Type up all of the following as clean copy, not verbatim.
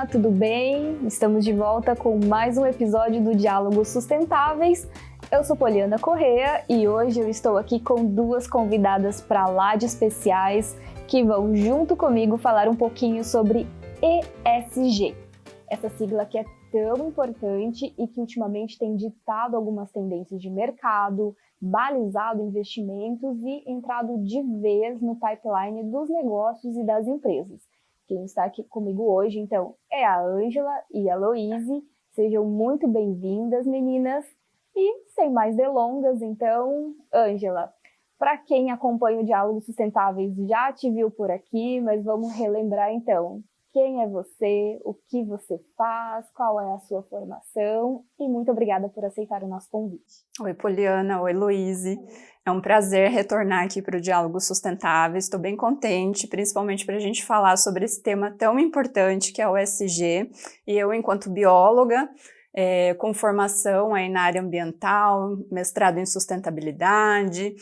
Olá, tudo bem? Estamos de volta com mais um episódio do Diálogos Sustentáveis. Eu sou Poliana Correa e hoje eu estou aqui com duas convidadas para lá de especiais que vão junto comigo falar um pouquinho sobre ESG. Essa sigla que é tão importante e que ultimamente tem ditado algumas tendências de mercado, balizado investimentos e entrado de vez no pipeline dos negócios e das empresas. Quem está aqui comigo hoje, então, é a Ângela e a Loise. Sejam muito bem-vindas, meninas. E, sem mais delongas, então, Ângela, para quem acompanha o Diálogos Sustentáveis já te viu por aqui, mas vamos relembrar, então, quem é você, o que você faz, qual é a sua formação e muito obrigada por aceitar o nosso convite. Oi, Poliana. Oi, Loise. É um prazer retornar aqui para o Diálogo Sustentável. Estou bem contente, principalmente para a gente falar sobre esse tema tão importante que é o ESG. E eu, enquanto bióloga, com formação aí na área ambiental, mestrado em sustentabilidade,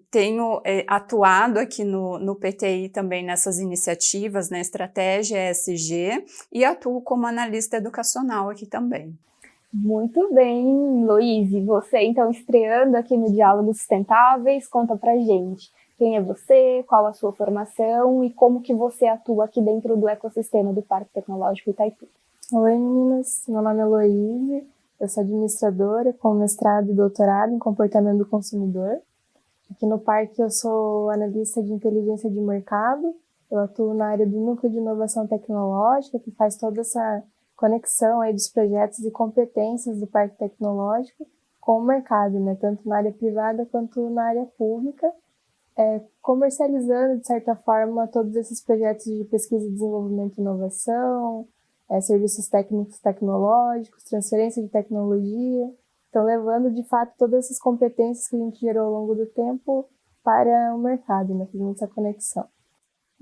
tenho atuado aqui no PTI também nessas iniciativas, na estratégia ESG, e atuo como analista educacional aqui também. Muito bem, Loise. Você, então, estreando aqui no Diálogos Sustentáveis, conta pra gente quem é você, qual a sua formação e como que você atua aqui dentro do ecossistema do Parque Tecnológico Itaipu. Oi, meninas. Meu nome é Loise. Eu sou administradora com mestrado e doutorado em comportamento do consumidor. Aqui no parque eu sou analista de inteligência de mercado. Eu atuo na área do núcleo de inovação tecnológica, que faz toda essa conexão aí dos projetos e competências do parque tecnológico com o mercado, né? Tanto na área privada quanto na área pública, comercializando, de certa forma, todos esses projetos de pesquisa e desenvolvimento e inovação, serviços técnicos tecnológicos, transferência de tecnologia. Então, levando, de fato, todas essas competências que a gente gerou ao longo do tempo para o mercado, né? Fazendo essa conexão.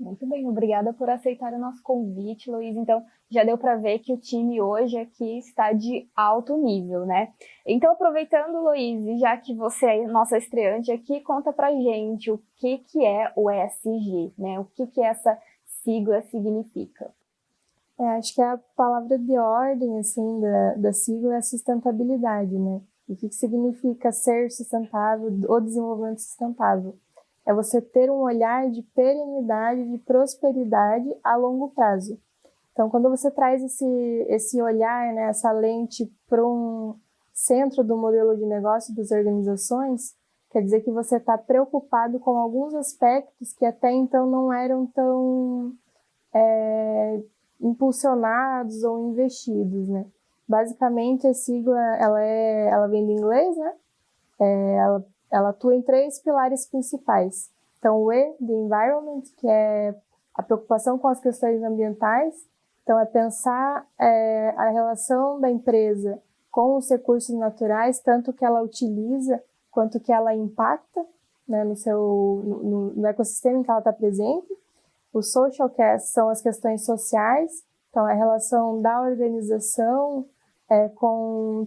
Muito bem, obrigada por aceitar o nosso convite, Luiz. Então, já deu para ver que o time hoje aqui está de alto nível, né? Então, aproveitando, Luiz, já que você é nossa estreante aqui, conta pra gente o que é o ESG, né? O que essa sigla significa? Acho que a palavra de ordem, assim, da sigla é sustentabilidade, né? E o que significa ser sustentável ou desenvolvimento sustentável? É você ter um olhar de perenidade, de prosperidade a longo prazo. Então, quando você traz esse olhar, né, essa lente para um centro do modelo de negócio das organizações, quer dizer que você está preocupado com alguns aspectos que até então não eram tão impulsionados ou investidos, né? Basicamente, a sigla ela vem do inglês, né? Ela atua em 3 pilares principais. Então, o E, the environment, que é a preocupação com as questões ambientais. Então, é pensar a relação da empresa com os recursos naturais, tanto que ela utiliza quanto que ela impacta, né, no ecossistema em que ela está presente. Os social care são as questões sociais, então a relação da organização com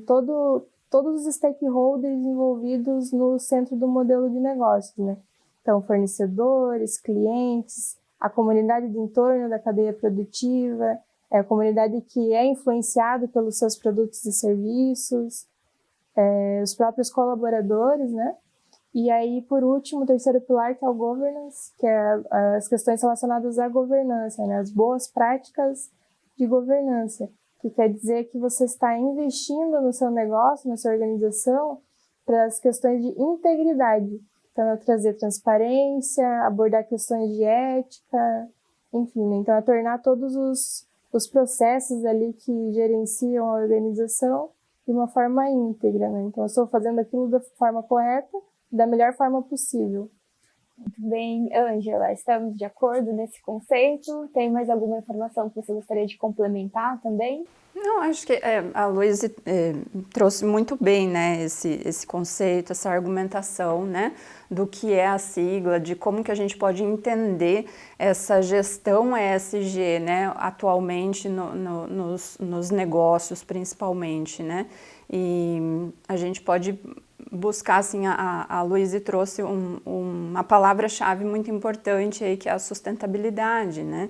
todos os stakeholders envolvidos no centro do modelo de negócio, né? Então, fornecedores, clientes, a comunidade de entorno da cadeia produtiva, a comunidade que é influenciada pelos seus produtos e serviços, os próprios colaboradores, né? E aí, por último, o terceiro pilar, que é o governance, que é as questões relacionadas à governança, né? As boas práticas de governança, que quer dizer que você está investindo no seu negócio, na sua organização, para as questões de integridade. Então, é trazer transparência, abordar questões de ética, enfim, né? Então, é tornar todos os processos ali que gerenciam a organização de uma forma íntegra, né? Então, eu estou fazendo aquilo da forma correta, da melhor forma possível. Muito bem, Ângela, estamos de acordo nesse conceito? Tem mais alguma informação que você gostaria de complementar também? Não, acho que a Loise trouxe muito bem, né, esse conceito, essa argumentação, né, do que é a sigla, de como que a gente pode entender essa gestão ESG, né, atualmente nos negócios principalmente, né, e a gente pode buscar, assim, a Loise trouxe uma palavra-chave muito importante aí, que é a sustentabilidade, né.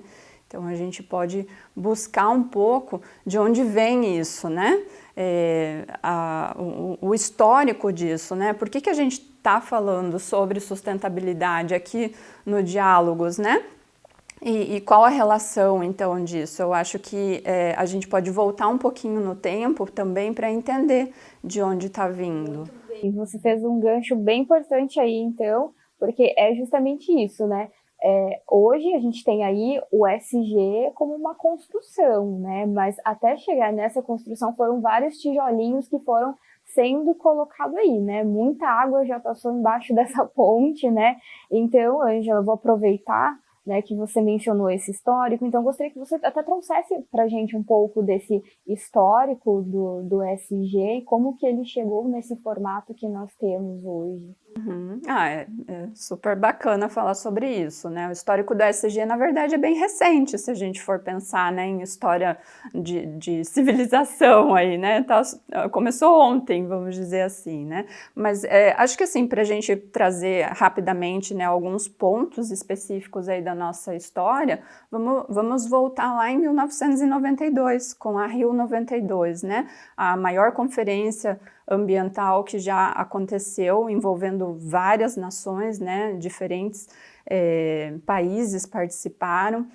Então, a gente pode buscar um pouco de onde vem isso, né? O histórico disso, né? Por que a gente está falando sobre sustentabilidade aqui no Diálogos, né? E qual a relação, então, disso? Eu acho que a gente pode voltar um pouquinho no tempo também para entender de onde está vindo. E você fez um gancho bem importante aí, então, porque é justamente isso, né? Hoje a gente tem aí o SG como uma construção, né? Mas até chegar nessa construção foram vários tijolinhos que foram sendo colocados aí, né? Muita água já passou embaixo dessa ponte, né? Então, Ângela, eu vou aproveitar, né, que você mencionou esse histórico, então gostaria que você até trouxesse para a gente um pouco desse histórico do SG e como que ele chegou nesse formato que nós temos hoje. Uhum. É super bacana falar sobre isso, né? O histórico do SG, na verdade, é bem recente, se a gente for pensar, né, em história de civilização aí, né? Começou ontem, vamos dizer assim, né? Mas acho que assim, para a gente trazer rapidamente, né, alguns pontos específicos aí da nossa história, vamos voltar lá em 1992, com a Rio 92, né? A maior conferência ambiental que já aconteceu, envolvendo várias nações, né, diferentes países participaram.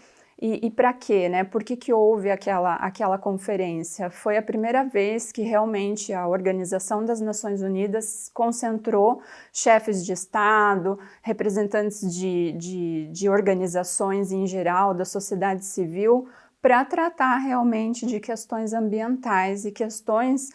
E para quê, né? Por que houve aquela conferência? Foi a primeira vez que realmente a Organização das Nações Unidas concentrou chefes de Estado, representantes de organizações em geral, da sociedade civil, para tratar realmente de questões ambientais e questões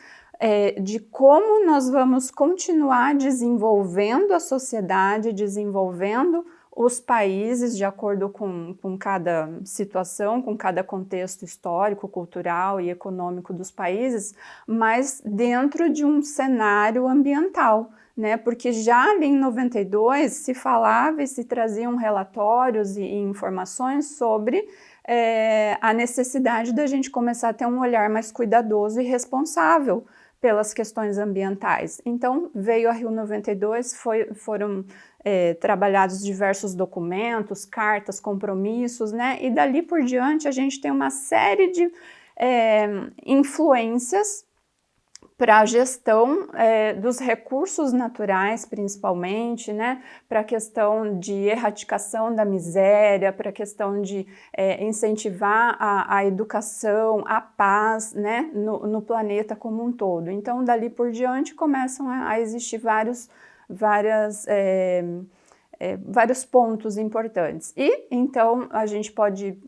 de como nós vamos continuar desenvolvendo a sociedade, desenvolvendo os países de acordo com cada situação, com cada contexto histórico, cultural e econômico dos países, mas dentro de um cenário ambiental, né? Porque já ali em 92 se falava e se traziam relatórios e informações sobre a necessidade da gente começar a ter um olhar mais cuidadoso e responsável pelas questões ambientais. Então, veio a Rio 92, foram trabalhados diversos documentos, cartas, compromissos, né? E dali por diante a gente tem uma série de influências para a gestão dos recursos naturais, principalmente, né? Para a questão de erradicação da miséria, para a questão de incentivar a educação, a paz, né? No planeta como um todo. Então, dali por diante, começam a existir vários pontos importantes. E, então, a gente pode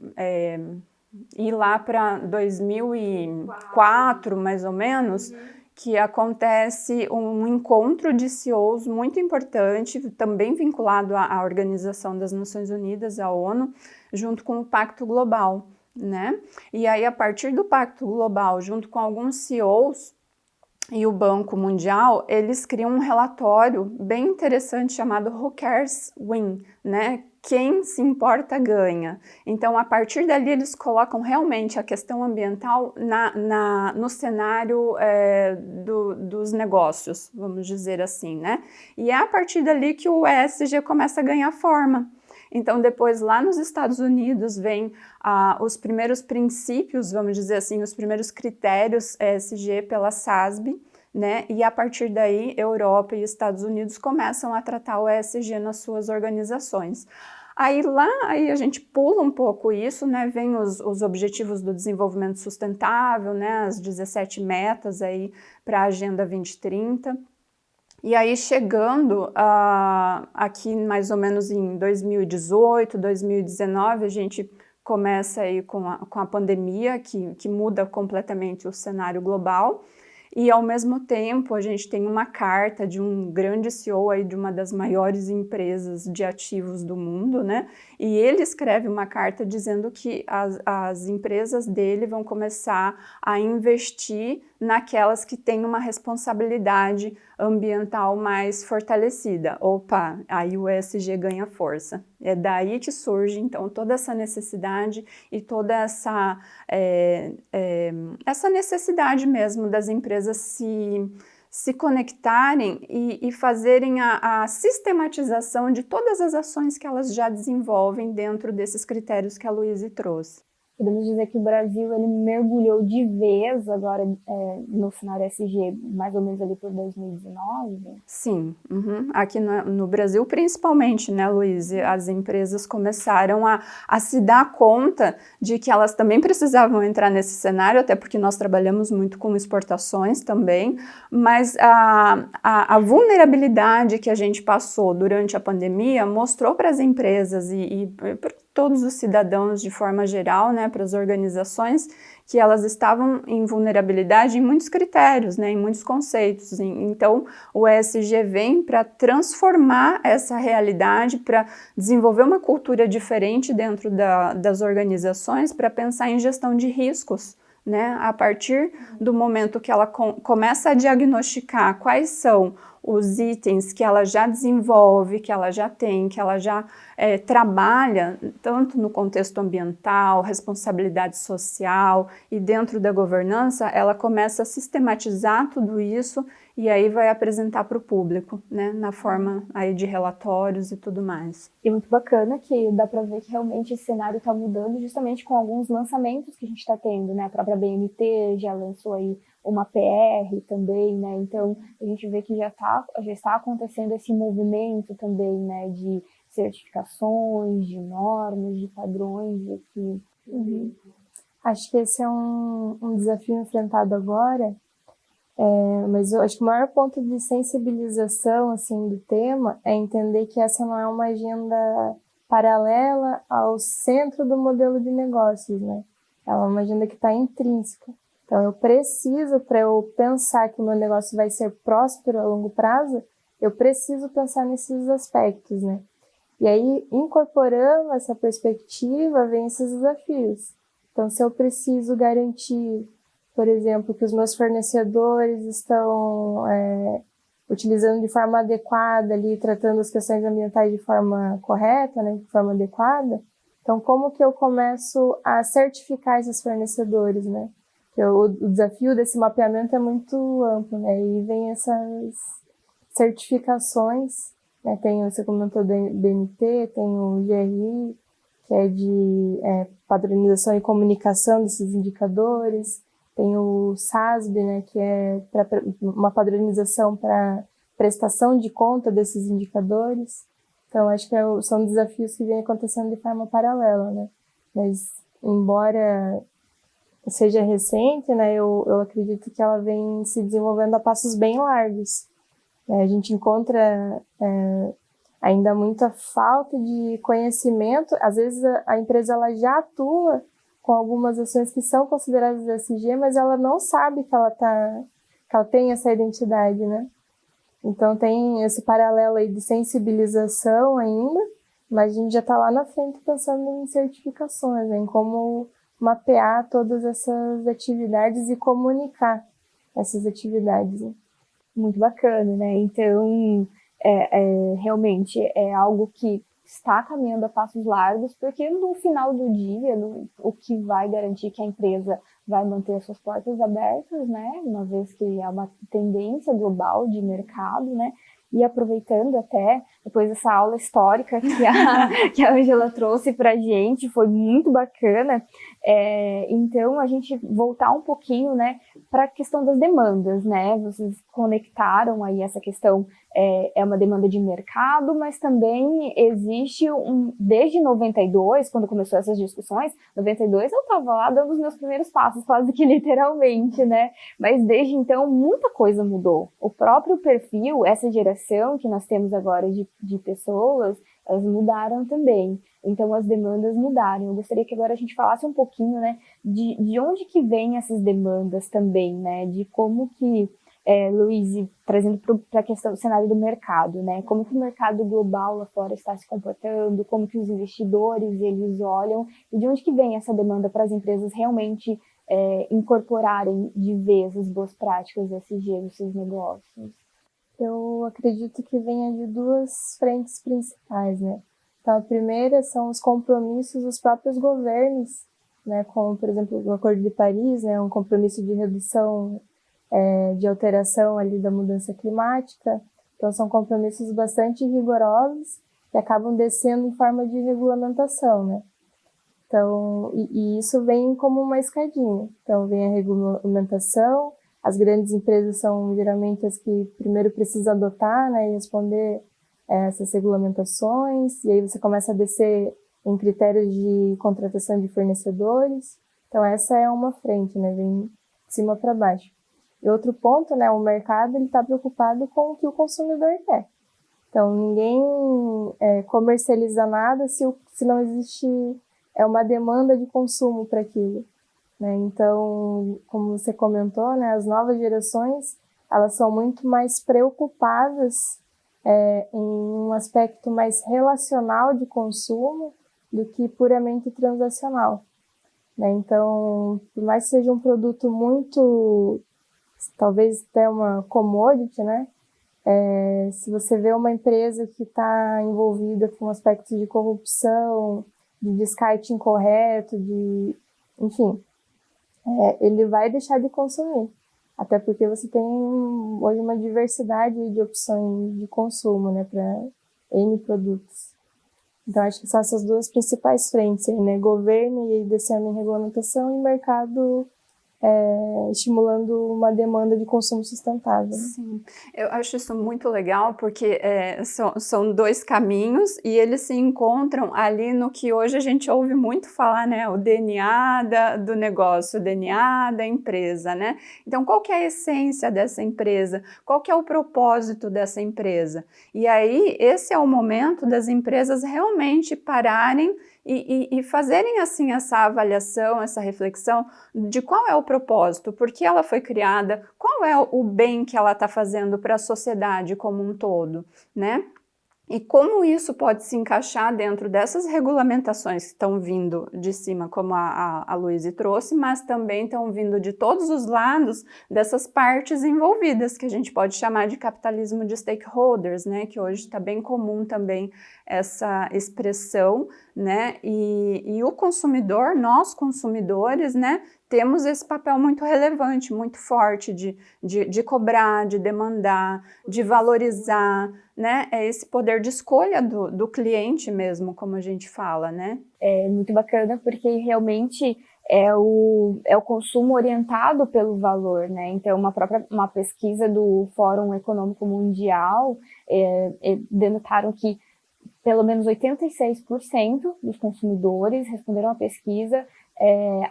ir lá para 2004, mais ou menos, que acontece um encontro de CEOs muito importante, também vinculado à Organização das Nações Unidas, à ONU, junto com o Pacto Global, né? E aí, a partir do Pacto Global, junto com alguns CEOs e o Banco Mundial, eles criam um relatório bem interessante chamado Who Cares Win, né? Quem se importa ganha. Então, a partir dali, eles colocam realmente a questão ambiental no cenário dos negócios, vamos dizer assim, né? E é a partir dali que o ESG começa a ganhar forma. Então, depois, lá nos Estados Unidos, vem os primeiros princípios, vamos dizer assim, os primeiros critérios ESG pela SASB, né? E a partir daí, Europa e Estados Unidos começam a tratar o ESG nas suas organizações. Aí a gente pula um pouco isso, né? Vem os Objetivos do Desenvolvimento Sustentável, né? As 17 metas aí para a Agenda 2030. E aí, chegando aqui mais ou menos em 2018, 2019, a gente começa aí com a pandemia, que muda completamente o cenário global. E, ao mesmo tempo, a gente tem uma carta de um grande CEO aí de uma das maiores empresas de ativos do mundo, né? E ele escreve uma carta dizendo que as empresas dele vão começar a investir naquelas que têm uma responsabilidade ambiental mais fortalecida. Opa, aí o ESG ganha força. É daí que surge, então, toda essa necessidade e toda essa necessidade mesmo das empresas se conectarem e fazerem a sistematização de todas as ações que elas já desenvolvem dentro desses critérios que a Luíse trouxe. Podemos dizer que o Brasil ele mergulhou de vez agora no cenário ESG, mais ou menos ali por 2019? Sim, aqui no Brasil principalmente, né, Luíse? As empresas começaram a se dar conta de que elas também precisavam entrar nesse cenário, até porque nós trabalhamos muito com exportações também, mas a vulnerabilidade que a gente passou durante a pandemia mostrou para as empresas e para todos os cidadãos de forma geral, né, para as organizações, que elas estavam em vulnerabilidade em muitos critérios, né, em muitos conceitos. Então, o ESG vem para transformar essa realidade, para desenvolver uma cultura diferente dentro das organizações, para pensar em gestão de riscos, né, a partir do momento que ela começa a diagnosticar quais são os itens que ela já desenvolve, que ela já tem, que ela já trabalha, tanto no contexto ambiental, responsabilidade social e dentro da governança, ela começa a sistematizar tudo isso e aí vai apresentar para o público, né, na forma aí de relatórios e tudo mais. E muito bacana que dá para ver que realmente esse cenário está mudando justamente com alguns lançamentos que a gente está tendo, né? A própria BNT já lançou aí uma PR também, né? Então a gente vê que já está acontecendo esse movimento também, né? De certificações, de normas, de padrões aqui. Acho que esse é um desafio enfrentado agora, mas eu acho que o maior ponto de sensibilização assim, do tema é entender que essa não é uma agenda paralela ao centro do modelo de negócios, né? Ela é uma agenda que está intrínseca. Então, eu preciso, para eu pensar que o meu negócio vai ser próspero a longo prazo, eu preciso pensar nesses aspectos, né? E aí, incorporando essa perspectiva, vem esses desafios. Então, se eu preciso garantir, por exemplo, que os meus fornecedores estão utilizando de forma adequada, ali, tratando as questões ambientais de forma correta, né, de forma adequada, então como que eu começo a certificar esses fornecedores, né? O desafio desse mapeamento é muito amplo, né? E vem essas certificações, né? Tem, você comentou do BNT, tem o GRI, que é de padronização e comunicação desses indicadores, tem o SASB, né? Que é uma padronização para prestação de conta desses indicadores. Então, acho que são desafios que vêm acontecendo de forma paralela, né? Mas, embora seja recente, né, eu acredito que ela vem se desenvolvendo a passos bem largos. A gente encontra ainda muita falta de conhecimento. Às vezes a empresa ela já atua com algumas ações que são consideradas ESG, mas ela não sabe que ela tem essa identidade, né? Então tem esse paralelo aí de sensibilização ainda, mas a gente já está lá na frente pensando em certificações, né, em como mapear todas essas atividades e comunicar essas atividades. Né? Muito bacana, né? Então, realmente é algo que está caminhando a passos largos, porque no final do dia, o que vai garantir que a empresa vai manter as suas portas abertas, né? Uma vez que é uma tendência global de mercado, né? E aproveitando até, depois dessa aula histórica que a Ângela trouxe para a gente, foi muito bacana. Então, a gente voltar um pouquinho, né, para a questão das demandas, né? Vocês conectaram aí essa questão, é uma demanda de mercado, mas também existe desde 92, quando começou essas discussões, 92 eu estava lá dando os meus primeiros passos, quase que literalmente, né? Mas desde então, muita coisa mudou. O próprio perfil, essa geração que nós temos agora de pessoas, elas mudaram também. Então, as demandas mudaram. Eu gostaria que agora a gente falasse um pouquinho, né, de onde que vêm essas demandas também, né, de como que, Luíse, trazendo para a questão do cenário do mercado, né, como que o mercado global lá fora está se comportando, como que os investidores, eles olham, e de onde que vem essa demanda para as empresas realmente incorporarem de vez as boas práticas ESG nos seus negócios? Eu acredito que venha de duas frentes principais, né? Então, a primeira são os compromissos dos próprios governos, né? Como, por exemplo, o Acordo de Paris, né? Um compromisso de redução de alteração ali da mudança climática. Então, são compromissos bastante rigorosos que acabam descendo em forma de regulamentação, né? Então, e isso vem como uma escadinha. Então, vem a regulamentação, as grandes empresas são geralmente as que primeiro precisam adotar, né, e responder essas regulamentações, e aí você começa a descer em critérios de contratação de fornecedores. Então, essa é uma frente, né, vem de cima para baixo. E outro ponto, né, o mercado está preocupado com o que o consumidor quer. Então, ninguém comercializa nada se não existe uma demanda de consumo para aquilo, né? Então, como você comentou, né, as novas gerações, elas são muito mais preocupadas em um aspecto mais relacional de consumo do que puramente transacional, né? Então, por mais que seja um produto muito, talvez até uma commodity, né? Se você vê uma empresa que está envolvida com aspectos de corrupção, de descarte incorreto, enfim, ele vai deixar de consumir. Até porque você tem hoje uma diversidade de opções de consumo, né, para N produtos. Então, acho que são essas duas principais frentes, né, governo e descendo em regulamentação e mercado estimulando uma demanda de consumo sustentável. Sim, eu acho isso muito legal porque são dois caminhos e eles se encontram ali no que hoje a gente ouve muito falar, né? O DNA do negócio, o DNA da empresa, né? Então, qual que é a essência dessa empresa? Qual que é o propósito dessa empresa? E aí, esse é o momento das empresas realmente pararem e fazerem assim essa avaliação, essa reflexão de qual é o propósito, por que ela foi criada, qual é o bem que ela está fazendo para a sociedade como um todo, né? E como isso pode se encaixar dentro dessas regulamentações que estão vindo de cima, como a Luíse trouxe, mas também estão vindo de todos os lados dessas partes envolvidas, que a gente pode chamar de capitalismo de stakeholders, né? Que hoje está bem comum também essa expressão, né? E o consumidor, nós consumidores, né? Temos esse papel muito relevante, muito forte de cobrar, de demandar, de valorizar, né? É esse poder de escolha do cliente mesmo, como a gente fala, né? É muito bacana porque realmente é o consumo orientado pelo valor, né? Então, uma pesquisa do Fórum Econômico Mundial denotaram que pelo menos 86% dos consumidores responderam à pesquisa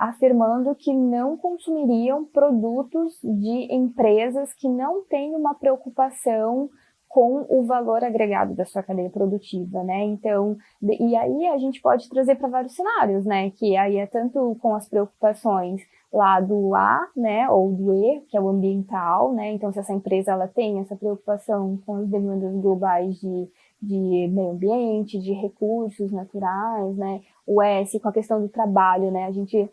afirmando que não consumiriam produtos de empresas que não têm uma preocupação com o valor agregado da sua cadeia produtiva, né? Então, e aí a gente pode trazer para vários cenários, né? Que aí é tanto com as preocupações lá do A, né? Ou do E, que é o ambiental, né? Então, se essa empresa ela tem essa preocupação com as demandas globais de meio ambiente, de recursos naturais, né? O S com a questão do trabalho, né? A gente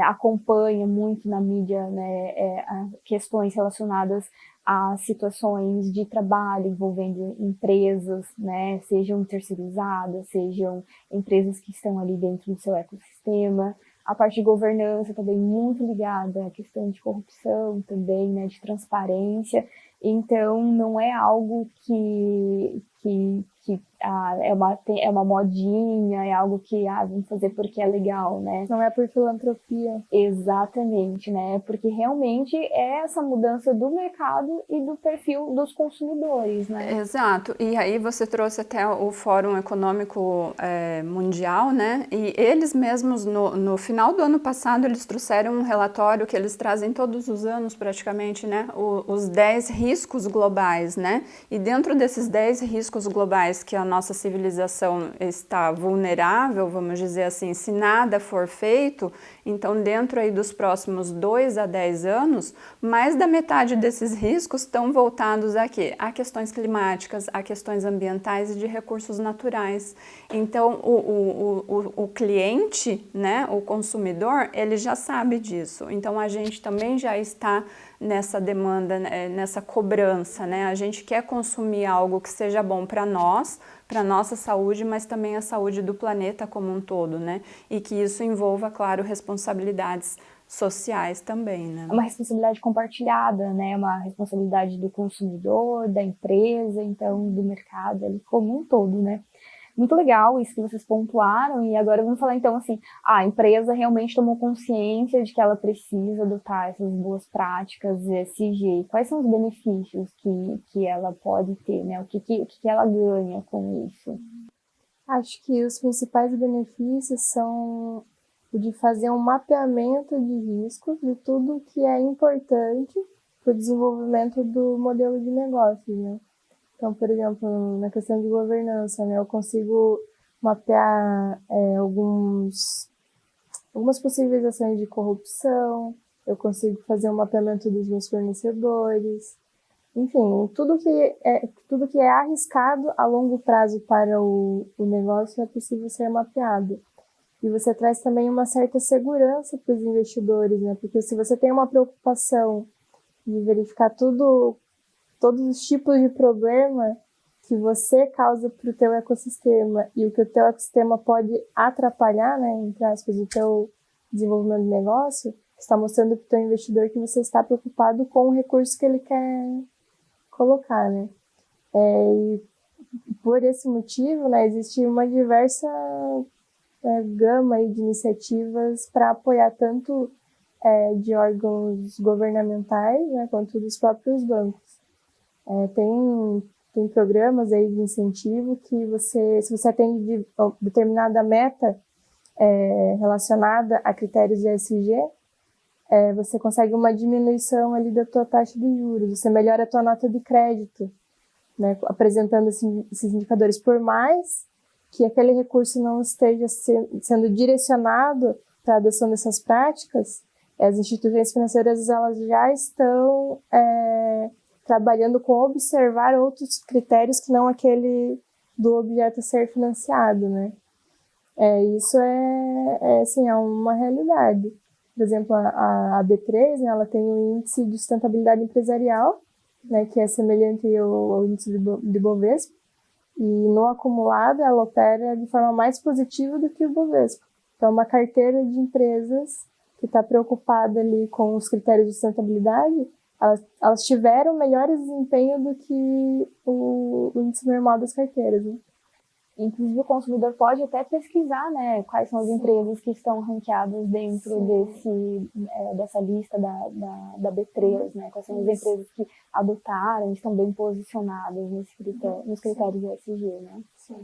acompanha muito na mídia, né? Questões relacionadas a situações de trabalho envolvendo empresas, né? Sejam terceirizadas, sejam empresas que estão ali dentro do seu ecossistema. A parte de governança também muito ligada à questão de corrupção também, né? De transparência. Então, não é algo que é uma modinha, é algo que vamos fazer porque é legal, né? Não é por filantropia. Exatamente, né? Porque realmente é essa mudança do mercado e do perfil dos consumidores, né? Exato. E aí você trouxe até o Fórum Econômico Mundial, né? E eles mesmos, no final do ano passado, eles trouxeram um relatório que eles trazem todos os anos praticamente, né? Os 10 riscos globais, né? E dentro desses 10 riscos globais que a nossa civilização está vulnerável, vamos dizer assim, se nada for feito, então dentro aí dos próximos 2 a 10 anos, mais da metade desses riscos estão voltados a quê? A questões climáticas, a questões ambientais e de recursos naturais. Então o cliente, né, o consumidor, ele já sabe disso. Então a gente também já está nessa demanda, nessa cobrança, né? A gente quer consumir algo que seja bom para nós, para nossa saúde, mas também a saúde do planeta como um todo, né? E que isso envolva, claro, responsabilidades sociais também, né? É uma responsabilidade compartilhada, né? Uma responsabilidade do consumidor, da empresa, então do mercado ali como um todo, né? Muito legal isso que vocês pontuaram, e agora vamos falar então assim, a empresa realmente tomou consciência de que ela precisa adotar essas boas práticas ESG. Quais são os benefícios que ela pode ter, né? O que ela ganha com isso? Acho que os principais benefícios são o de fazer um mapeamento de riscos de tudo que é importante para o desenvolvimento do modelo de negócio, né? Então, por exemplo, na questão de governança, né, eu consigo mapear algumas possíveis ações de corrupção, eu consigo fazer um mapeamento dos meus fornecedores, enfim, tudo que é arriscado a longo prazo para o negócio é possível ser mapeado. E você traz também uma certa segurança para os investidores, né? Porque se você tem uma preocupação de verificar todos os tipos de problema que você causa para o teu ecossistema e o que o teu ecossistema pode atrapalhar, né, entre aspas, o teu desenvolvimento do negócio, está mostrando para o teu investidor que você está preocupado com o recurso que ele quer colocar, né? E por esse motivo, né, existe uma diversa gama aí de iniciativas para apoiar tanto de órgãos governamentais, né, quanto dos próprios bancos. Tem programas aí de incentivo que se você atende determinada meta relacionada a critérios de ESG, você consegue uma diminuição ali da tua taxa de juros, você melhora a tua nota de crédito, né, apresentando esses indicadores. Por mais que aquele recurso não esteja sendo direcionado para a adoção dessas práticas, as instituições financeiras elas já estão trabalhando com observar outros critérios que não aquele do objeto a ser financiado, né? Isso assim, é uma realidade. Por exemplo, a B3, né, ela tem um índice de sustentabilidade empresarial, né, que é semelhante ao índice de Bovespa, e no acumulado ela opera de forma mais positiva do que o Bovespa. Então, uma carteira de empresas que está preocupada ali com os critérios de sustentabilidade, elas tiveram melhor desempenho do que o índice normal das carteiras, né? Inclusive, o consumidor pode até pesquisar, né, quais são as empresas que estão ranqueadas dentro dessa lista da B3, né, quais são as empresas que adotaram, estão bem posicionadas nos critérios ESG, né? Sim.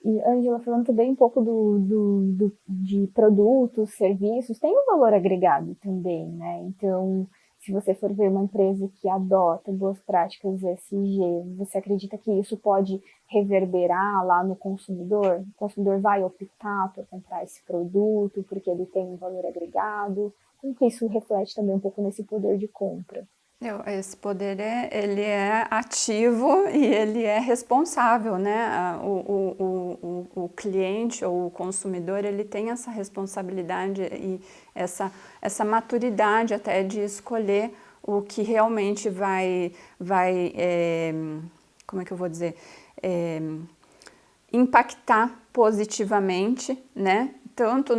E, Ângela, falando também um pouco de produtos, serviços, tem um valor agregado também, né? Então, se você for ver uma empresa que adota boas práticas ESG, você acredita que isso pode reverberar lá no consumidor? O consumidor vai optar por comprar esse produto porque ele tem um valor agregado? Como que isso reflete também um pouco nesse poder de compra? Esse poder ele é ativo e ele é responsável, né? O cliente ou o consumidor ele tem essa responsabilidade e essa maturidade até de escolher o que realmente vai como é que eu vou dizer? Impactar positivamente, né? Tanto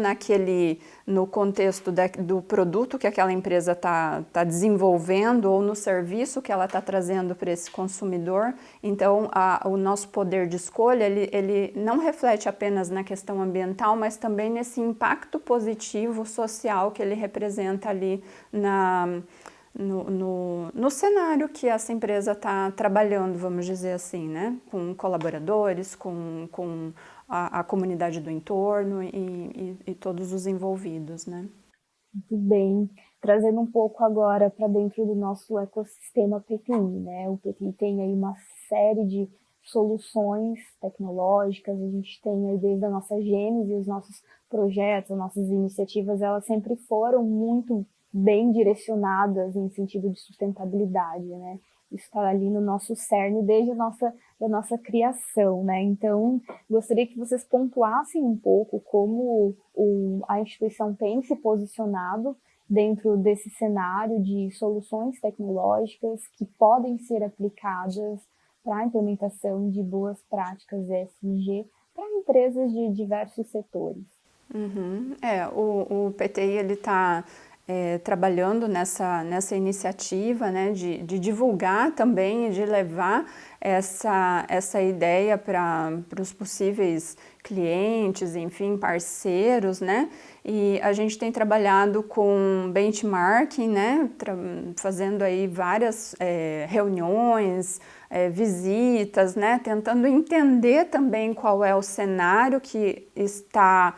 no contexto do produto que aquela empresa está desenvolvendo ou no serviço que ela está trazendo para esse consumidor. Então, o nosso poder de escolha, ele não reflete apenas na questão ambiental, mas também nesse impacto positivo social que ele representa ali no cenário que essa empresa está trabalhando, vamos dizer assim, né? Com colaboradores, com a comunidade do entorno e todos os envolvidos, né? Muito bem. Trazendo um pouco agora para dentro do nosso ecossistema PPI, né? O PPI tem aí uma série de soluções tecnológicas, a gente tem aí desde a nossa gênese, os nossos projetos, as nossas iniciativas, elas sempre foram muito bem direcionadas em sentido de sustentabilidade, né? Isso está ali no nosso cerne desde da nossa criação, né? Então, gostaria que vocês pontuassem um pouco como a instituição tem se posicionado dentro desse cenário de soluções tecnológicas que podem ser aplicadas para a implementação de boas práticas ESG para empresas de diversos setores. O PTI ele está trabalhando nessa iniciativa, né, de divulgar também e de levar essa ideia para os possíveis clientes, enfim, parceiros, né? E a gente tem trabalhado com benchmarking, né? Fazendo aí várias reuniões, visitas, né? Tentando entender também qual é o cenário que está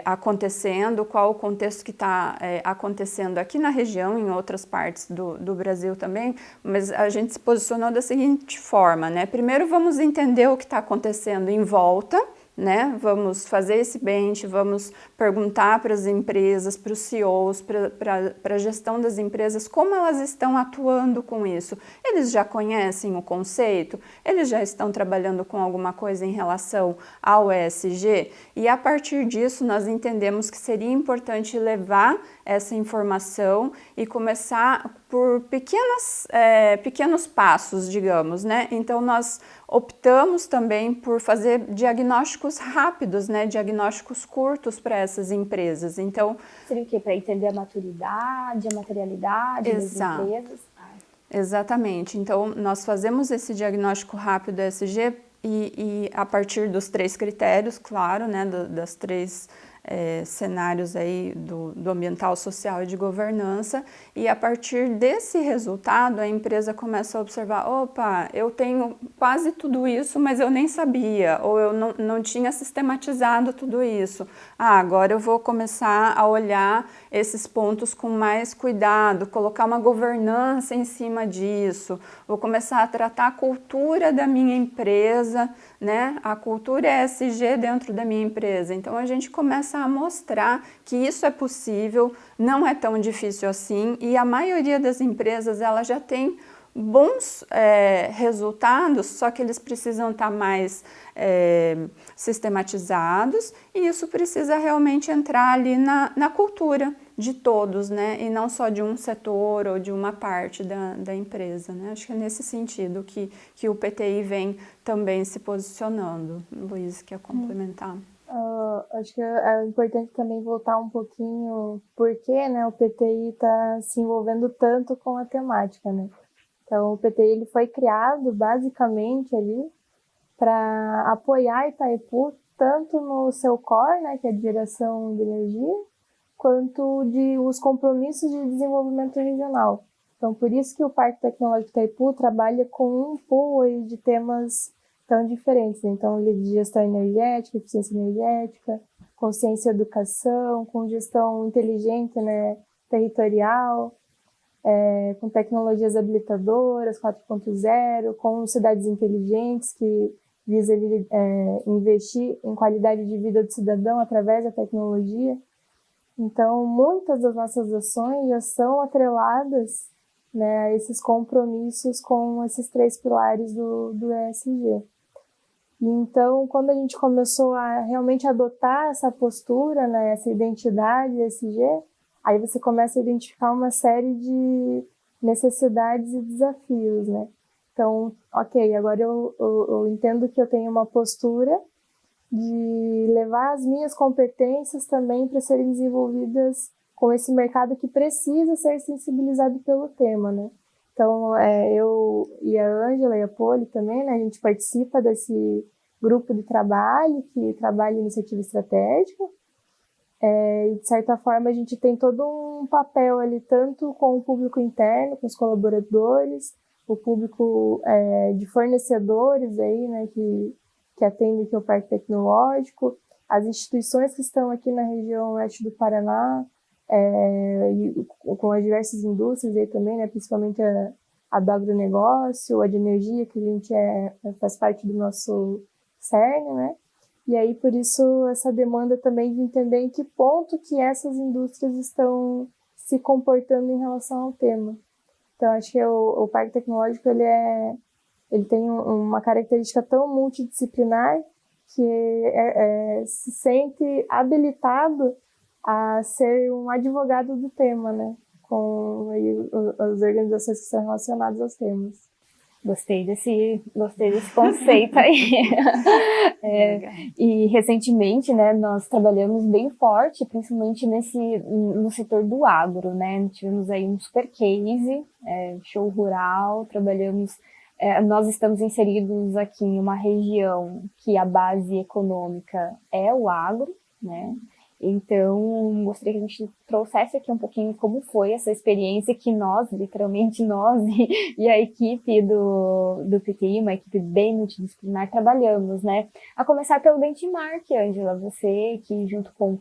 acontecendo, qual o contexto que está acontecendo aqui na região, em outras partes do Brasil também, mas a gente se posicionou da seguinte forma, né? Primeiro vamos entender o que está acontecendo em volta, né? Vamos fazer esse bench, vamos perguntar para as empresas, para os CEOs, para a gestão das empresas, como elas estão atuando com isso. Eles já conhecem o conceito? Eles já estão trabalhando com alguma coisa em relação ao ESG? E a partir disso nós entendemos que seria importante levar essa informação e começar por pequenos passos, digamos, né? Então nós optamos também por fazer diagnósticos rápidos, né? Diagnósticos curtos para essas empresas. Então, seria o quê? Para entender a maturidade, a materialidade das empresas? Exatamente. Então, nós fazemos esse diagnóstico rápido ESG e a partir dos 3 critérios, claro, né? Das 3 cenários aí do ambiental, social e de governança, e a partir desse resultado a empresa começa a observar, opa, eu tenho quase tudo isso, mas eu nem sabia, ou eu não tinha sistematizado tudo isso. Agora eu vou começar a olhar esses pontos com mais cuidado, colocar uma governança em cima disso, vou começar a tratar a cultura da minha empresa, né? A cultura ESG dentro da minha empresa. Então a gente começa a mostrar que isso é possível, não é tão difícil assim, e a maioria das empresas ela já tem bons resultados, só que eles precisam estar mais sistematizados, e isso precisa realmente entrar ali na cultura de todos, né? E não só de um setor ou de uma parte da empresa, né? Acho que é nesse sentido que o PTI vem também se posicionando. Luiz, quer complementar? Acho que é importante também voltar um pouquinho porque, né, o PTI está se envolvendo tanto com a temática, né? Então, o PTI ele foi criado basicamente ali para apoiar a Itaipu tanto no seu core, né, que é a direção de energia, quanto de os compromissos de desenvolvimento regional. Então, por isso que o Parque Tecnológico Itaipu trabalha com um pool aí de temas tão diferentes. Então, de gestão energética, eficiência energética, consciência e educação, com gestão inteligente, né, territorial, com tecnologias habilitadoras 4.0, com cidades inteligentes que visa investir em qualidade de vida do cidadão através da tecnologia. Então, muitas das nossas ações já são atreladas, né, a esses compromissos com esses 3 pilares do ESG. Então, quando a gente começou a realmente adotar essa postura, né, essa identidade ESG, aí você começa a identificar uma série de necessidades e desafios, né? Então, ok, agora eu entendo que eu tenho uma postura de levar as minhas competências também para serem desenvolvidas com esse mercado que precisa ser sensibilizado pelo tema, né? Então, eu e a Ângela e a Poli também, né, a gente participa desse grupo de trabalho que trabalha em iniciativa estratégica, e de certa forma a gente tem todo um papel ali, tanto com o público interno, com os colaboradores, o público de fornecedores aí, né, que atende aqui o Parque Tecnológico, as instituições que estão aqui na região oeste do Paraná, e com as diversas indústrias aí também, né, principalmente a do agronegócio, a de energia, que a gente faz parte do nosso CERN, né? E aí, por isso, essa demanda também de entender em que ponto que essas indústrias estão se comportando em relação ao tema. Então, acho que o Parque Tecnológico, ele tem uma característica tão multidisciplinar que se sente habilitado a ser um advogado do tema, né? Com aí, as organizações que são relacionadas aos temas. Gostei desse conceito aí. E recentemente, né, nós trabalhamos bem forte, principalmente no setor do agro, né? Tivemos aí um super case, show rural, trabalhamos. Nós estamos inseridos aqui em uma região que a base econômica é o agro, né? Então, gostaria que a gente trouxesse aqui um pouquinho como foi essa experiência que nós, literalmente nós e a equipe do PTI, uma equipe bem multidisciplinar, trabalhamos, né? A começar pelo benchmark, Ângela, você que junto com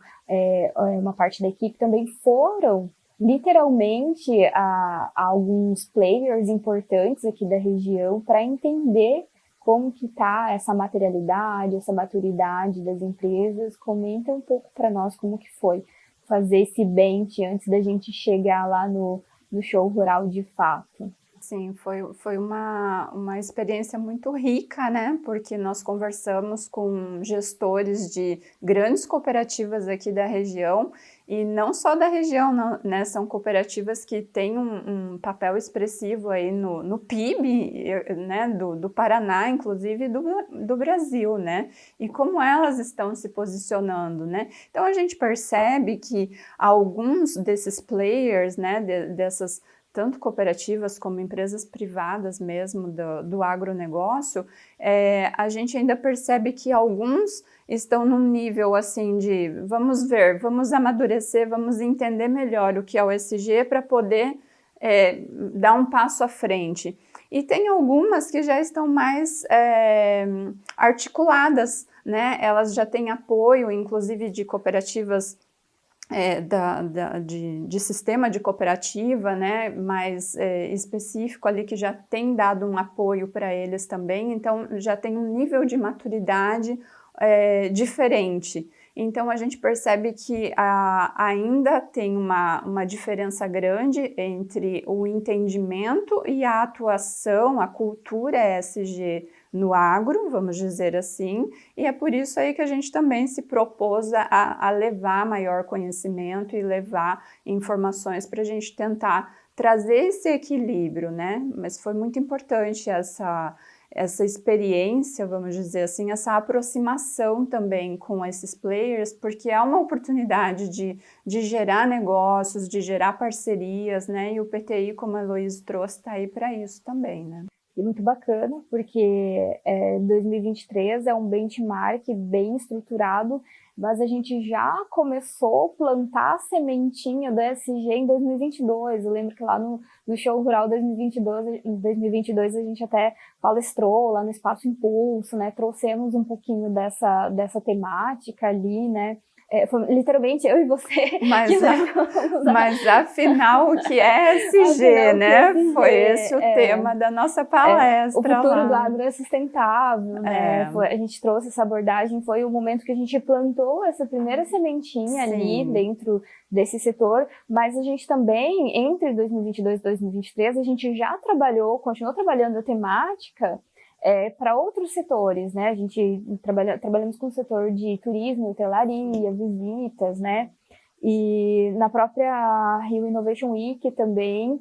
uma parte da equipe também foram literalmente a alguns players importantes aqui da região para entender como que está essa materialidade, essa maturidade das empresas. Comenta um pouco para nós como que foi fazer esse bench antes da gente chegar lá no show rural de fato. Sim, foi uma experiência muito rica, né? Porque nós conversamos com gestores de grandes cooperativas aqui da região, e não só da região, não, né? São cooperativas que têm um papel expressivo aí no PIB, né? do Paraná, inclusive do Brasil, né? E como elas estão se posicionando, né? Então a gente percebe que alguns desses players, né? Dessas tanto cooperativas como empresas privadas mesmo do agronegócio, a gente ainda percebe que alguns estão num nível assim de vamos ver, vamos amadurecer, vamos entender melhor o que é o ESG para poder dar um passo à frente. E tem algumas que já estão mais articuladas, né? Elas já têm apoio, inclusive de cooperativas de sistema de cooperativa, né, mais específico ali, que já tem dado um apoio para eles também, então já tem um nível de maturidade diferente. Então a gente percebe que ainda tem uma diferença grande entre o entendimento e a atuação, a cultura ESG no agro, vamos dizer assim, e é por isso aí que a gente também se propôs a levar maior conhecimento e levar informações para a gente tentar trazer esse equilíbrio, né? Mas foi muito importante essa experiência, vamos dizer assim, essa aproximação também com esses players, porque é uma oportunidade de gerar negócios, de gerar parcerias, né? E o PTI, como a Heloísa trouxe, está aí para isso também, né? E muito bacana, porque 2023 é um benchmark bem estruturado, mas a gente já começou a plantar a sementinha do ESG em 2022. Eu lembro que lá no Show Rural 2022 a gente até palestrou lá no Espaço Impulso, né? Trouxemos um pouquinho dessa temática ali, né? Foi literalmente eu e você. Mas afinal, o que é ESG, né? ESG, foi esse o tema da nossa palestra. O futuro lá do agro é sustentável, né? A gente trouxe essa abordagem, foi o momento que a gente plantou essa primeira sementinha ali dentro desse setor, mas a gente também, entre 2022 e 2023, a gente já continuou trabalhando a temática para outros setores, né? A gente trabalhamos com o setor de turismo, hotelaria, visitas, né? E na própria Rio Innovation Week também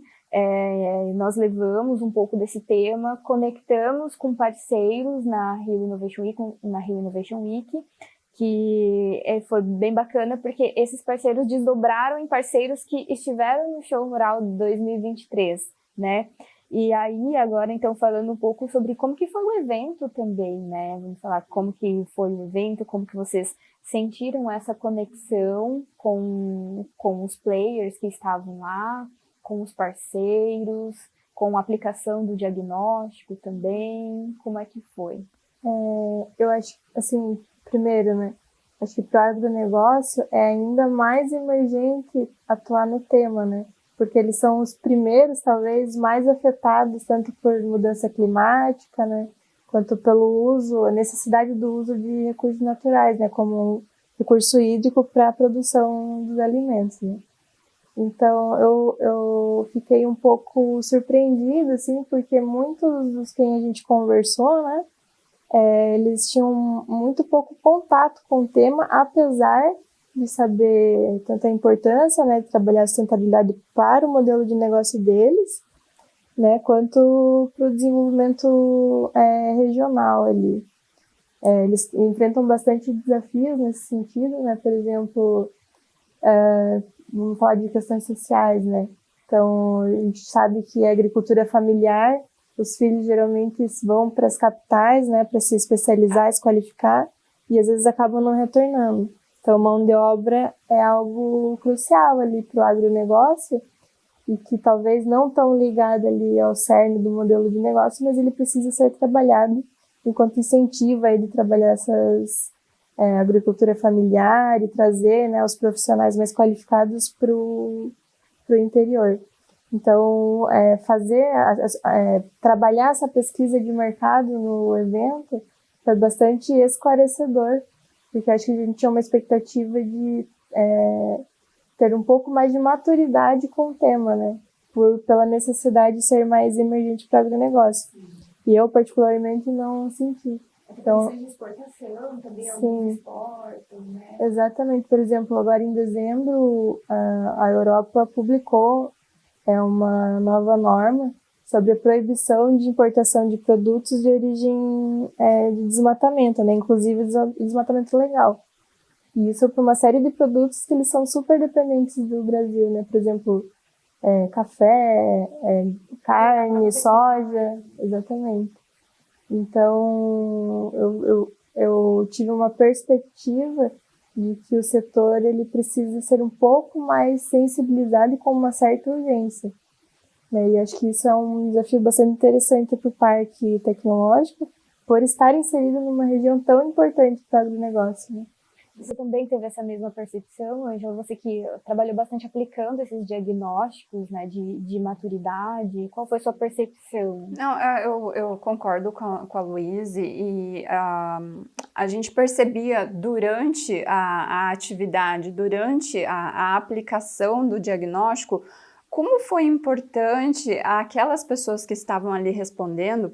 nós levamos um pouco desse tema, conectamos com parceiros na Rio Innovation Week, que foi bem bacana, porque esses parceiros desdobraram em parceiros que estiveram no Show Rural 2023, né? E aí, agora, então, falando um pouco sobre como que foi o evento também, né? Vamos falar como que foi o evento, como que vocês sentiram essa conexão com os players que estavam lá, com os parceiros, com a aplicação do diagnóstico também, como é que foi? Eu acho, assim, primeiro, né? Acho que para o agronegócio é ainda mais emergente atuar no tema, né? Porque eles são os primeiros, talvez, mais afetados, tanto por mudança climática, né, quanto a necessidade do uso de recursos naturais, né, como recurso hídrico para a produção dos alimentos, né. Então, eu fiquei um pouco surpreendida, assim, porque muitos dos quem a gente conversou, né, eles tinham muito pouco contato com o tema, apesar de saber tanta importância, né, de trabalhar a sustentabilidade para o modelo de negócio deles, né, quanto para o desenvolvimento regional ali. Eles enfrentam bastante desafios nesse sentido, né? Por exemplo, vamos falar de questões sociais, né? Então, a gente sabe que a agricultura familiar, os filhos geralmente vão para as capitais, né, para se especializar, se qualificar, e às vezes acabam não retornando. Então, mão de obra é algo crucial ali para o agronegócio, e que talvez não tão ligado ali ao cerne do modelo de negócio, mas ele precisa ser trabalhado enquanto incentivo aí de trabalhar essas agricultura familiar e trazer, né, os profissionais mais qualificados para o interior. Então, trabalhar essa pesquisa de mercado no evento foi bastante esclarecedor, porque acho que a gente tinha uma expectativa de ter um pouco mais de maturidade com o tema, né? Pela necessidade de ser mais emergente para o agronegócio. E eu, particularmente, não senti. Então, de exportação também, alguns exportam, né? Exatamente. Por exemplo, agora em dezembro, a Europa publicou uma nova norma sobre a proibição de importação de produtos de origem de desmatamento, né? Inclusive desmatamento legal. E isso para uma série de produtos que eles são super dependentes do Brasil, né? Por exemplo, café, carne, soja, exatamente. Então, eu tive uma perspectiva de que o setor ele precisa ser um pouco mais sensibilizado e com uma certa urgência, né? E acho que isso é um desafio bastante interessante para o parque tecnológico, por estar inserido numa região tão importante para o agronegócio, né? Você também teve essa mesma percepção, Ângela? Você que trabalhou bastante aplicando esses diagnósticos, né, de maturidade, qual foi a sua percepção? Não, eu concordo com a Luíse, e a gente percebia durante a atividade, durante a aplicação do diagnóstico, como foi importante aquelas pessoas que estavam ali respondendo,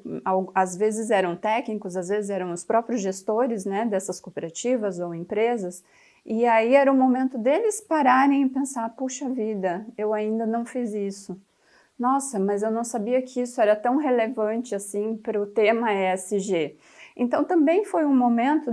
às vezes eram técnicos, às vezes eram os próprios gestores, né, dessas cooperativas ou empresas, e aí era o momento deles pararem e pensar, puxa vida, eu ainda não fiz isso. Nossa, mas eu não sabia que isso era tão relevante assim para o tema ESG. Então também foi um momento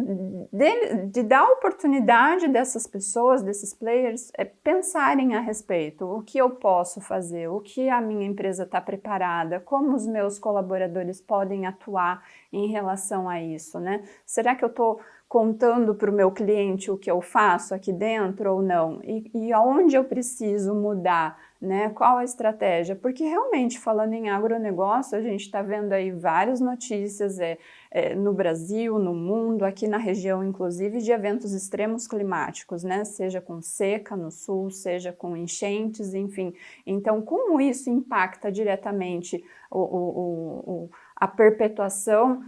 de dar oportunidade dessas pessoas, desses players, pensarem a respeito. O que eu posso fazer? O que a minha empresa está preparada? Como os meus colaboradores podem atuar em relação a isso, né? Será que eu estou contando para o meu cliente o que eu faço aqui dentro ou não? E aonde eu preciso mudar, né? Qual a estratégia? Porque realmente, falando em agronegócio, a gente está vendo aí várias notícias no Brasil, no mundo, aqui na região, inclusive, de eventos extremos climáticos, né? Seja com seca no sul, seja com enchentes, enfim. Então, como isso impacta diretamente a perpetuação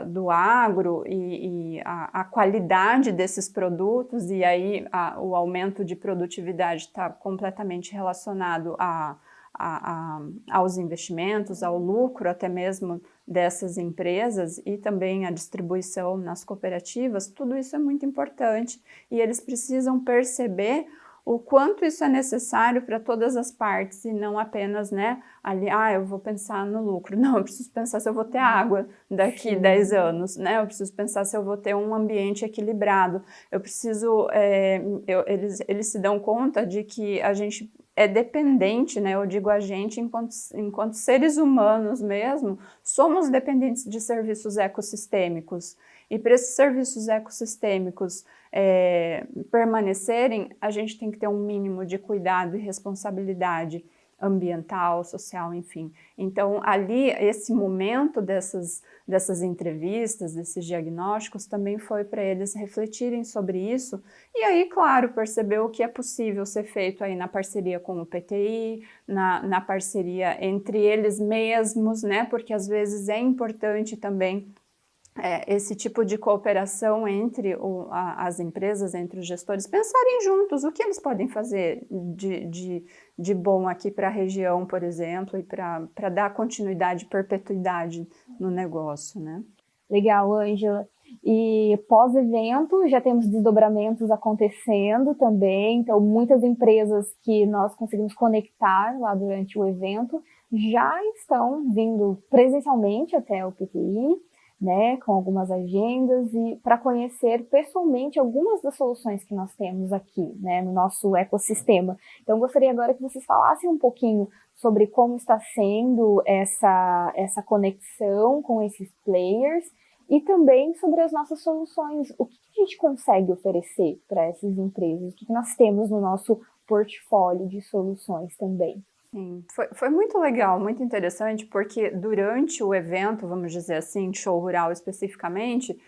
do agro e a qualidade desses produtos, e aí o aumento de produtividade está completamente relacionado aos investimentos, ao lucro até mesmo dessas empresas, e também a distribuição nas cooperativas. Tudo isso é muito importante e eles precisam perceber o quanto isso é necessário para todas as partes, e não apenas, né, ali, eu vou pensar no lucro. Não, eu preciso pensar se eu vou ter água daqui 10 anos, né? Eu preciso pensar se eu vou ter um ambiente equilibrado. Eu preciso, eles se dão conta de que a gente é dependente, né? Eu digo a gente, enquanto seres humanos mesmo, somos dependentes de serviços ecossistêmicos. E para esses serviços ecossistêmicos permanecerem, a gente tem que ter um mínimo de cuidado e responsabilidade ambiental, social, enfim. Então, ali, esse momento dessas entrevistas, desses diagnósticos, também foi para eles refletirem sobre isso e aí, claro, perceber o que é possível ser feito aí na parceria com o PTI, na parceria entre eles mesmos, né? Porque às vezes é importante também esse tipo de cooperação entre as empresas, entre os gestores, pensarem juntos o que eles podem fazer de bom aqui para a região, por exemplo, e para dar continuidade, perpetuidade no negócio, né? Legal, Ângela. E pós-evento já temos desdobramentos acontecendo também, então muitas empresas que nós conseguimos conectar lá durante o evento, já estão vindo presencialmente até o PTI, né, com algumas agendas e para conhecer pessoalmente algumas das soluções que nós temos aqui, né, no nosso ecossistema. Então, gostaria agora que vocês falassem um pouquinho sobre como está sendo essa conexão com esses players e também sobre as nossas soluções. O que a gente consegue oferecer para essas empresas? O que nós temos no nosso portfólio de soluções também? Sim, foi muito legal, muito interessante, porque durante o evento, vamos dizer assim, show rural especificamente,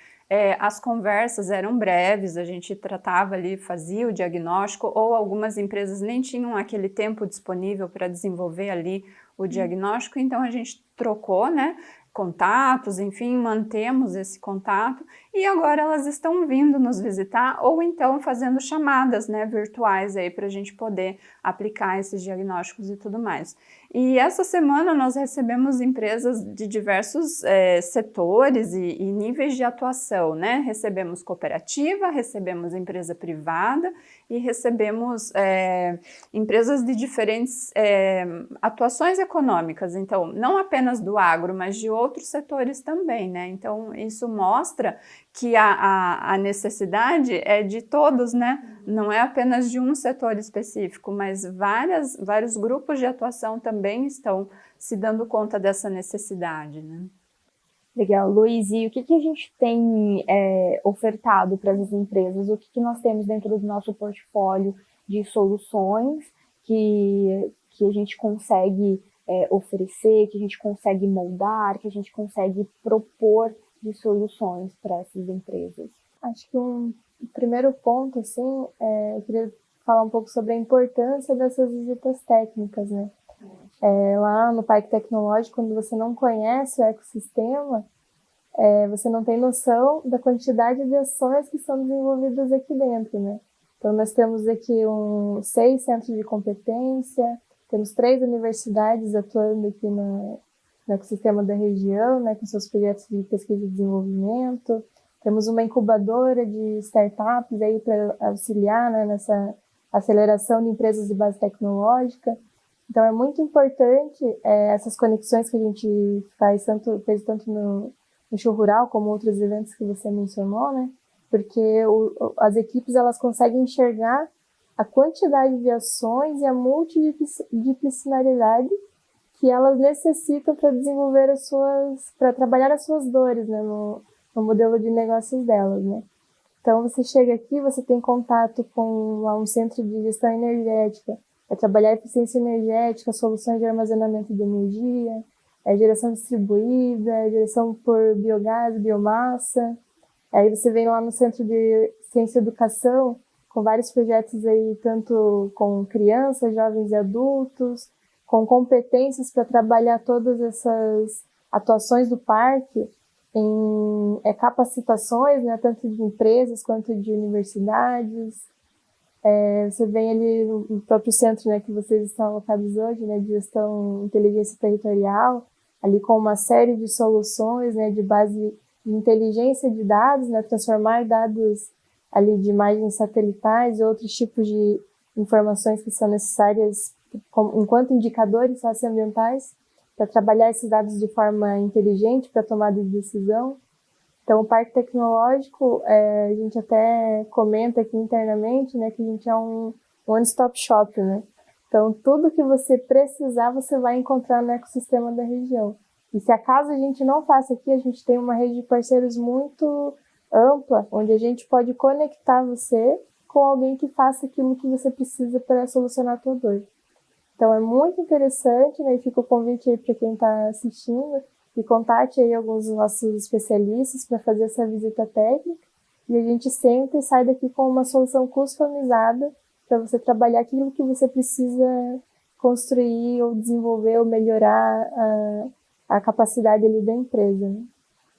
as conversas eram breves, a gente tratava ali, fazia o diagnóstico, ou algumas empresas nem tinham aquele tempo disponível para desenvolver ali o diagnóstico, então a gente trocou, né, contatos, enfim, mantemos esse contato e agora elas estão vindo nos visitar ou então fazendo chamadas, né, virtuais aí para a gente poder aplicar esses diagnósticos e tudo mais. E essa semana nós recebemos empresas de diversos setores e níveis de atuação, né? Recebemos cooperativa, recebemos empresa privada e recebemos empresas de diferentes atuações econômicas, então não apenas do agro, mas de outros setores também, né? Então isso mostra que a necessidade é de todos, né? Não é apenas de um setor específico, mas vários grupos de atuação também estão se dando conta dessa necessidade, né? Legal, Luiz, e o que a gente tem ofertado para as empresas? O que nós temos dentro do nosso portfólio de soluções que a gente consegue oferecer, que a gente consegue moldar, que a gente consegue propor de soluções para essas empresas? Acho que um primeiro ponto, assim, eu queria falar um pouco sobre a importância dessas visitas técnicas, né? Lá no Parque Tecnológico, quando você não conhece o ecossistema, você não tem noção da quantidade de ações que são desenvolvidas aqui dentro, né? Então, nós temos aqui 6 centros de competência, temos 3 universidades atuando aqui no ecossistema da região, né, com seus projetos de pesquisa e desenvolvimento. Temos uma incubadora de startups aí para auxiliar, né, nessa aceleração de empresas de base tecnológica. Então, é muito importante essas conexões que a gente fez tanto no show rural como outros eventos que você mencionou, né? Porque as equipes elas conseguem enxergar a quantidade de ações e a multidisciplinaridade que elas necessitam para desenvolver para trabalhar as suas dores, né, no modelo de negócios delas, né? Então, você chega aqui, você tem contato com um centro de gestão energética, trabalhar eficiência energética, soluções de armazenamento de energia, geração distribuída, geração por biogás, biomassa. Aí você vem lá no Centro de Ciência e Educação, com vários projetos aí, tanto com crianças, jovens e adultos, com competências para trabalhar todas essas atuações do parque em capacitações, né, tanto de empresas quanto de universidades. Você vem ali no próprio centro, né, que vocês estão alocados hoje, né, de gestão inteligência territorial, ali com uma série de soluções, né, de base de inteligência de dados, né, transformar dados ali de imagens satelitais e outros tipos de informações que são necessárias enquanto indicadores socioambientais para trabalhar esses dados de forma inteligente para tomada de decisão. Então, o Parque Tecnológico, a gente até comenta aqui internamente, né, que a gente é um one-stop shop, né? Então, tudo que você precisar, você vai encontrar no ecossistema da região. E se acaso a gente não faça aqui, a gente tem uma rede de parceiros muito ampla, onde a gente pode conectar você com alguém que faça aquilo que você precisa para solucionar a tua dor. Então, é muito interessante, né? E fica o convite aí para quem está assistindo, e contate aí alguns dos nossos especialistas para fazer essa visita técnica e a gente senta e sai daqui com uma solução customizada para você trabalhar aquilo que você precisa construir ou desenvolver ou melhorar a capacidade ali da empresa. Né?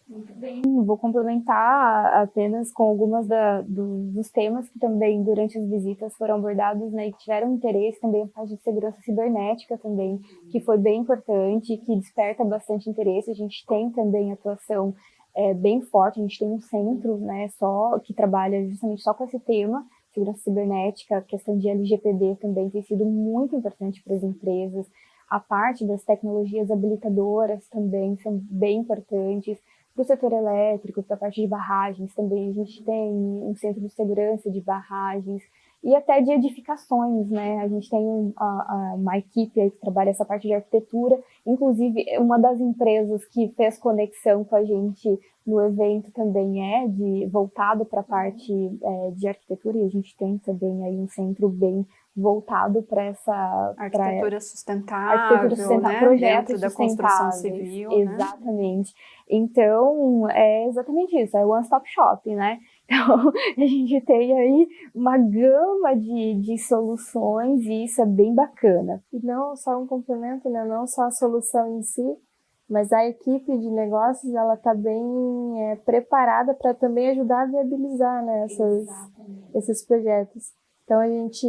Muito bem, vou complementar apenas com algumas dos temas que também durante as visitas foram abordados, né, e que tiveram interesse também a parte de segurança cibernética também, que foi bem importante, que desperta bastante interesse. A gente tem também atuação bem forte, a gente tem um centro, né, que trabalha justamente só com esse tema, segurança cibernética, a questão de LGPD também tem sido muito importante para as empresas. a parte das tecnologias habilitadoras também são bem importantes. Para o setor elétrico, para a parte de barragens também a gente tem um centro de segurança de barragens e até de edificações, né? A gente tem uma equipe aí que trabalha essa parte de arquitetura, inclusive uma das empresas que fez conexão com a gente no evento também voltado para a parte de arquitetura, e a gente tem também aí um centro bem voltado para essa arquitetura sustentável, né? Projetos dentro da construção civil, exatamente. Né? Então, é exatamente isso, é one-stop shop, né? Então, a gente tem aí uma gama de soluções e isso é bem bacana. E não só um complemento, né? Não só a solução em si, mas a equipe de negócios, ela está bem preparada para também ajudar a viabilizar, né, esses projetos. Então, a gente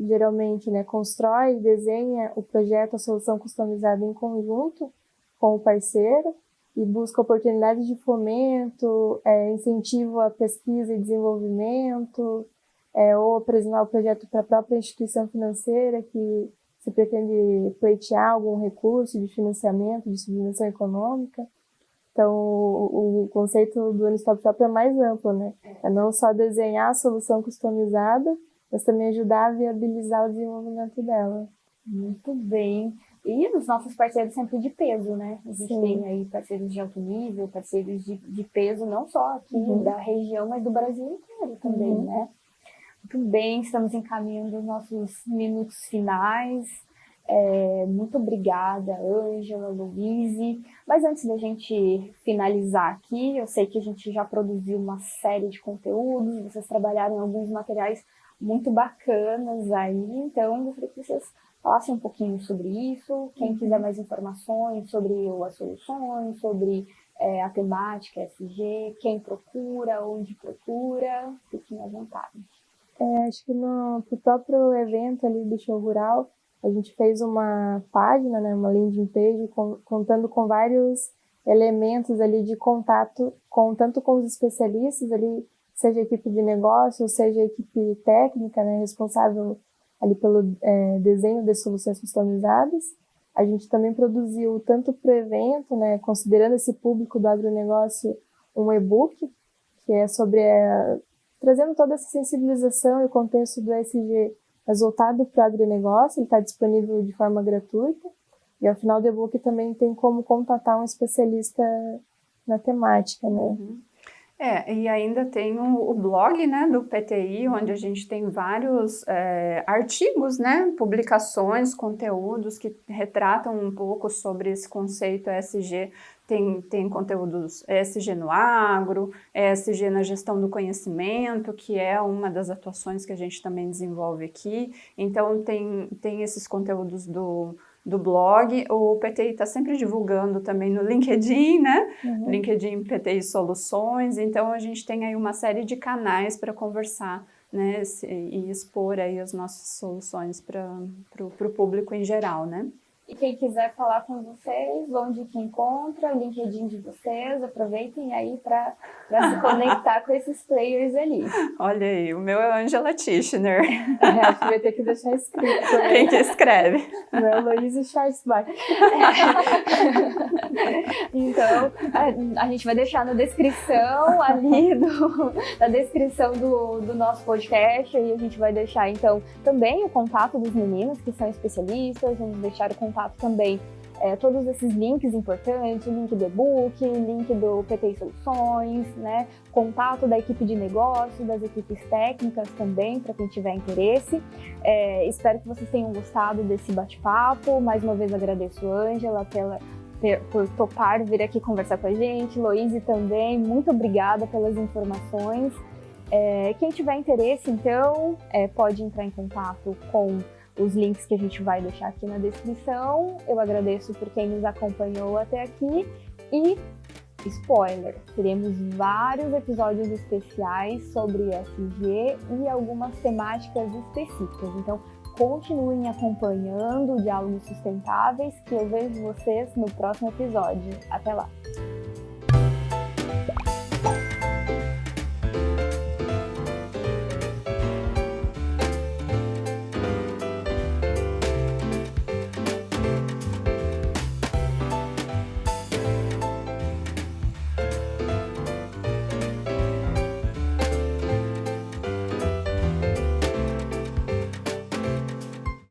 geralmente, né, constrói e desenha o projeto, a solução customizada em conjunto com o parceiro e busca oportunidades de fomento, incentivo à pesquisa e desenvolvimento, ou apresentar o projeto para a própria instituição financeira que se pretende pleitear algum recurso de financiamento, de subvenção econômica. Então, o conceito do One Stop Shop é mais amplo, né? É não só desenhar a solução customizada, mas também ajudar a viabilizar o desenvolvimento dela. Muito bem. E os nossos parceiros sempre de peso, né? A gente tem aí parceiros de alto nível, parceiros de peso, não só aqui da região, mas do Brasil inteiro também, né? Muito bem, estamos encaminhando os nossos minutos finais. Muito obrigada, Ângela, Luíse. Mas antes da gente finalizar aqui, eu sei que a gente já produziu uma série de conteúdos, vocês trabalharam em alguns materiais muito bacanas aí, então eu gostaria que vocês falassem um pouquinho sobre isso. Quem quiser mais informações sobre as soluções, sobre a temática SG, quem procura, onde procura, fiquem à vontade. Acho que pro próprio evento ali do Show Rural, a gente fez uma página, né, uma landing page, contando com vários elementos ali de contato, tanto com os especialistas ali, seja a equipe de negócio, seja a equipe técnica, né, responsável ali pelo desenho de soluções customizadas. A gente também produziu, tanto para o evento, né, considerando esse público do agronegócio, um e-book, que é sobre trazendo toda essa sensibilização e o contexto do ESG voltado para o agronegócio. Ele está disponível de forma gratuita. E ao final do e-book também tem como contatar um especialista na temática, né? E ainda tem o blog, né, do PTI, onde a gente tem vários artigos, né, publicações, conteúdos que retratam um pouco sobre esse conceito ESG. Tem conteúdos ESG no agro, ESG na gestão do conhecimento, que é uma das atuações que a gente também desenvolve aqui. Então, tem esses conteúdos do blog. O PTI está sempre divulgando também no LinkedIn, né? LinkedIn PTI Soluções. Então, a gente tem aí uma série de canais para conversar, né? E expor aí as nossas soluções para o público em geral, né? E quem quiser falar com vocês, onde que encontra, o LinkedIn de vocês, aproveitem aí para se conectar com esses players ali. Olha aí, o meu é Ângela Tischner. Acho que vai ter que deixar escrito. Né? Quem que escreve? O meu é Luíse Schwarzbach. Então, a gente vai deixar na descrição ali, na descrição do nosso podcast, e a gente vai deixar, então, também o contato dos meninos que são especialistas, vamos deixar o contato também, todos esses links importantes, link do e-book, link do PTI Soluções, né? Contato da equipe de negócio, das equipes técnicas também, para quem tiver interesse. Espero que vocês tenham gostado desse bate-papo. Mais uma vez agradeço a Ângela por topar vir aqui conversar com a gente, Luíse também, muito obrigada pelas informações. Quem tiver interesse, então, pode entrar em contato com os links que a gente vai deixar aqui na descrição. Eu agradeço por quem nos acompanhou até aqui e, spoiler, teremos vários episódios especiais sobre ESG e algumas temáticas específicas. Então, continuem acompanhando o Diálogos Sustentáveis, que eu vejo vocês no próximo episódio. Até lá!